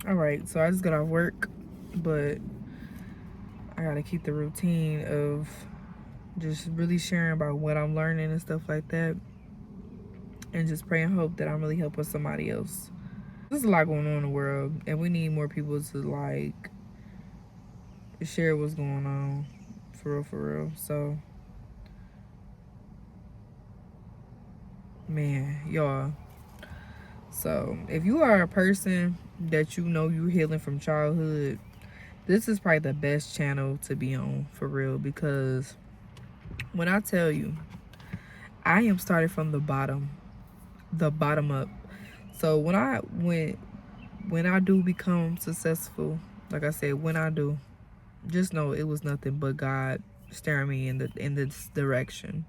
All right, so I just got off work, but I gotta keep the routine of just really sharing about what I'm learning and stuff like that, and just pray and hope that I'm really helping somebody else. There's a lot going on in the world, and we need more people to like share what's going on, for real, for real. So, man, y'all. So, if you are a person that you know you're healing from childhood, this is probably the best channel to be on, for real, because when I tell you, I am starting from the bottom up. So when I do become successful, like I said, when I do, just know it was nothing but God steering me in this direction.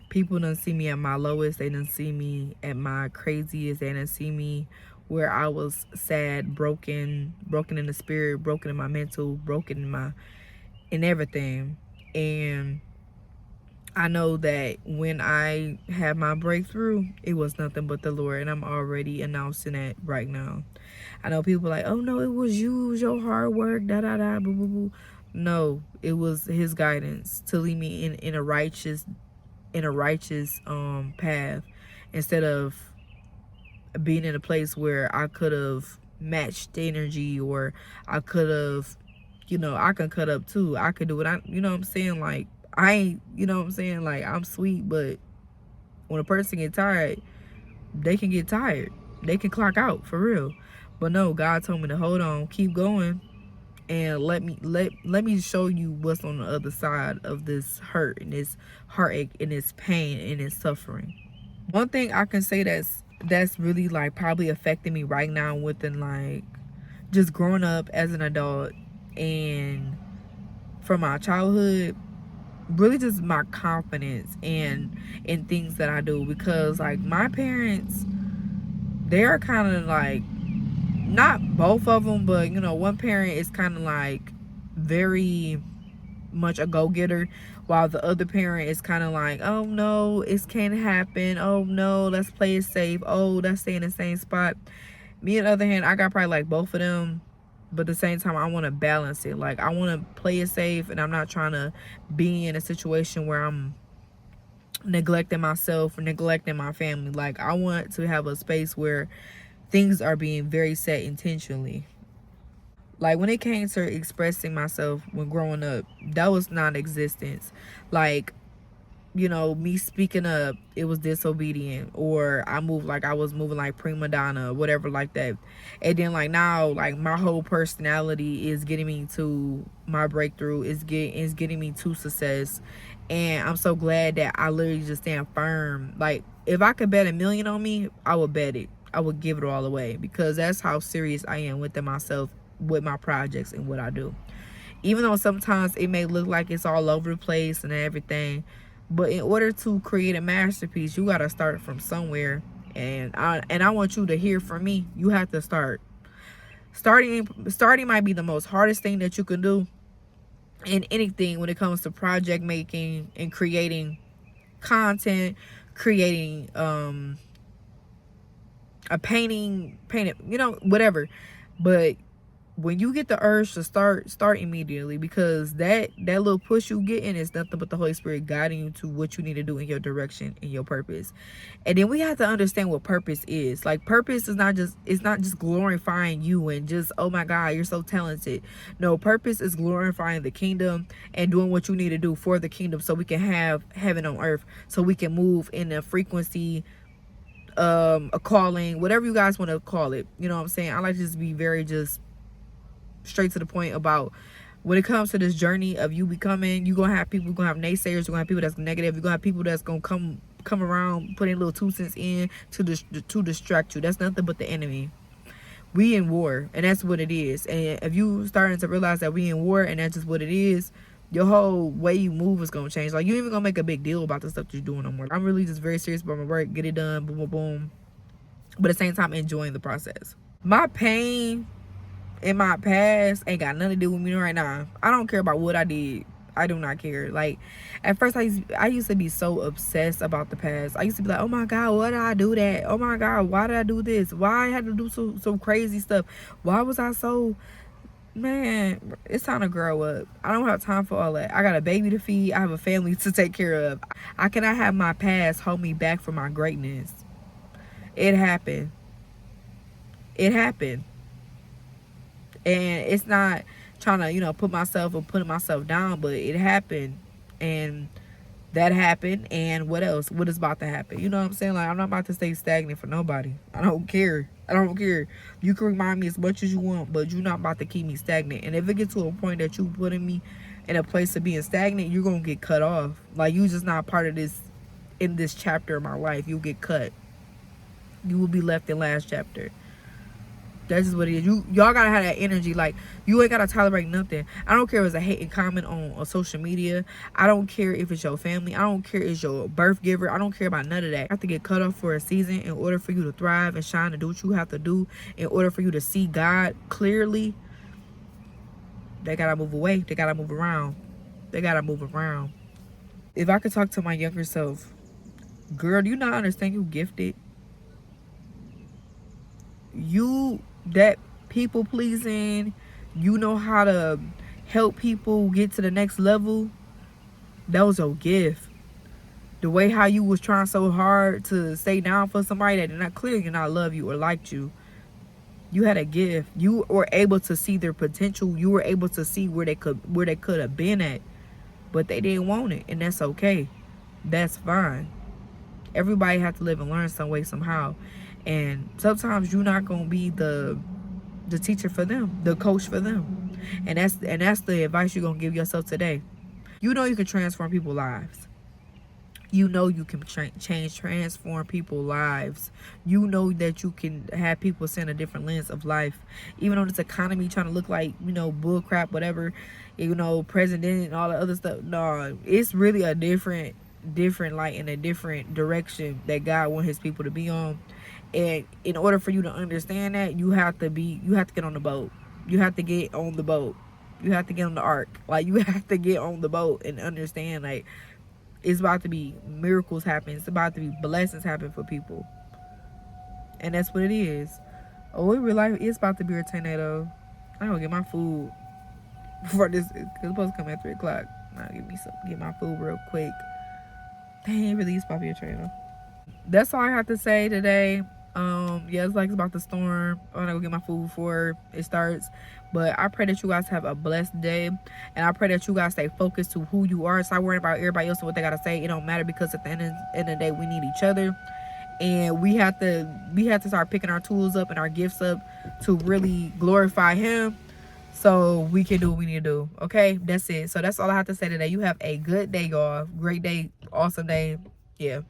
People didn't see me at my lowest. They didn't see me at my craziest. They didn't see me where I was sad, broken in the spirit, broken in my mental, broken in everything. And I know that when I had my breakthrough, it was nothing but the Lord, and I'm already announcing that right now. I know people are like, oh no, it was you, it was your hard work, da da da, boo boo boo. No, it was His guidance to lead me in a righteous path, instead of being in a place where I could have matched the energy, or I could have, I can cut up too. I could do it. What I'm saying? Like, I ain't, what I'm saying? Like, I'm sweet, but when a person get tired, they can get tired. They can clock out, for real. But no, God told me to hold on, keep going, and let me show you what's on the other side of this hurt and this heartache and this pain and this suffering. One thing I can say that's really like probably affecting me right now within like just growing up as an adult and from my childhood, really just my confidence and in things that I do, because like my parents, they're kind of like, not both of them, but one parent is kind of like very much a go-getter, while the other parent is kind of like, oh no, it can't happen, oh no, let's play it safe, oh, let's stay in the same spot. Me on the other hand, I got probably like both of them, but at the same time I want to balance it. Like, I want to play it safe, and I'm not trying to be in a situation where I'm neglecting myself or neglecting my family. Like, I want to have a space where things are being very set intentionally. Like, when it came to expressing myself when growing up, that was non-existence. Like, me speaking up, it was disobedient, or I moved like I was moving like prima donna, whatever like that. And then like now, like my whole personality is getting me to my breakthrough, is getting me to success. And I'm so glad that I literally just stand firm. Like, if I could bet 1,000,000 on me, I would bet it. I would give it all away, because that's how serious I am within myself, with my projects and what I do. Even though sometimes it may look like it's all over the place and everything, but in order to create a masterpiece, you got to start from somewhere. And I want you to hear from me. You have to start. Starting might be the most hardest thing that you can do in anything when it comes to project making and creating content, creating a painting, whatever. But when you get the urge to start immediately, because that little push you getting is nothing but the Holy Spirit guiding you to what you need to do in your direction and your purpose. And then we have to understand what purpose is. Like, purpose is not just glorifying you and just, oh my God, you're so talented. No, purpose is glorifying the kingdom and doing what you need to do for the kingdom, so we can have heaven on earth, so we can move in a frequency, a calling, whatever you guys want to call it. You know what I'm saying? I like to just be very just straight to the point about when it comes to this journey of you becoming. You're gonna have people, you're gonna have naysayers, you're gonna have people that's negative, you're gonna have people that's gonna come around putting little 2 cents in to distract you. That's nothing but the enemy. We in war, and that's what it is. And if you starting to realize that we in war and that's just what it is, your whole way you move is gonna change. Like, you ain't even gonna make a big deal about the stuff you're doing no more. I'm really just very serious about my work, get it done, boom boom boom, but at the same time enjoying the process. My pain in my past ain't got nothing to do with me right now. I don't care about what I did. I do not care. Like, at first I used to be so obsessed about the past. I used to be like, oh my God, why did I do that? Oh my God, why did I do this? Why I had to do some crazy stuff? Why was I so... Man, it's time to grow up. I don't have time for all that. I got a baby to feed. I have a family to take care of. I cannot have my past hold me back from my greatness. It happened. It happened. And it's not trying to, put myself or putting myself down, but it happened. And that happened. And what else? What is about to happen? You know what I'm saying? Like, I'm not about to stay stagnant for nobody. I don't care. I don't care. You can remind me as much as you want, but you're not about to keep me stagnant. And if it gets to a point that you putting me in a place of being stagnant, you're going to get cut off. Like, you just not part of this, in this chapter of my life. You'll get cut. You will be left in last chapter. That's just what it is. Y'all gotta have that energy. Like, you ain't gotta tolerate nothing. I don't care if it's a hating comment on social media. I don't care if it's your family. I don't care if it's your birth giver. I don't care about none of that. You have to get cut off for a season in order for you to thrive and shine and do what you have to do. In order for you to see God clearly, they gotta move away. They gotta move around. They gotta move around. If I could talk to my younger self, girl, do you not understand you gifted? You that people pleasing, you know how to help people get to the next level. That was your gift. The way how you was trying so hard to stay down for somebody that did not clearly not love you or liked you. You had a gift. You were able to see their potential. You were able to see where they could have been at, but they didn't want it, and that's okay. That's fine. Everybody has to live and learn some way, somehow. And sometimes you're not gonna be the teacher for them, the coach for them. And that's the advice you're gonna give yourself today. You know you can transform people's lives. You know you can transform people's lives. You know that you can have people seeing a different lens of life. Even though this economy trying to look like, bull crap, whatever, president and all the other stuff. No, it's really a different light and a different direction that God wants his people to be on. And in order for you to understand that, you have to get on the boat. You have to get on the boat. You have to get on the ark. Like, you have to get on the boat and understand, like, it's about to be miracles happen. It's about to be blessings happen for people. And that's what it is. Oh, it really is about to be a tornado. I'm gonna get my food before this, because it's supposed to come at 3 o'clock. I'll get my food real quick. They ain't released Bobby a trainer. That's all I have to say today. Yeah, it's about the storm. I'm gonna go get my food before it starts. But I pray that you guys have a blessed day, and I pray that you guys stay focused to who you are. Stop worrying about everybody else and what they gotta say. It don't matter, because at the end of the day, we need each other, and we have to start picking our tools up and our gifts up to really glorify Him, so we can do what we need to do. Okay, that's it. So that's all I have to say today. You have a good day, y'all. Great day, awesome day. Yeah.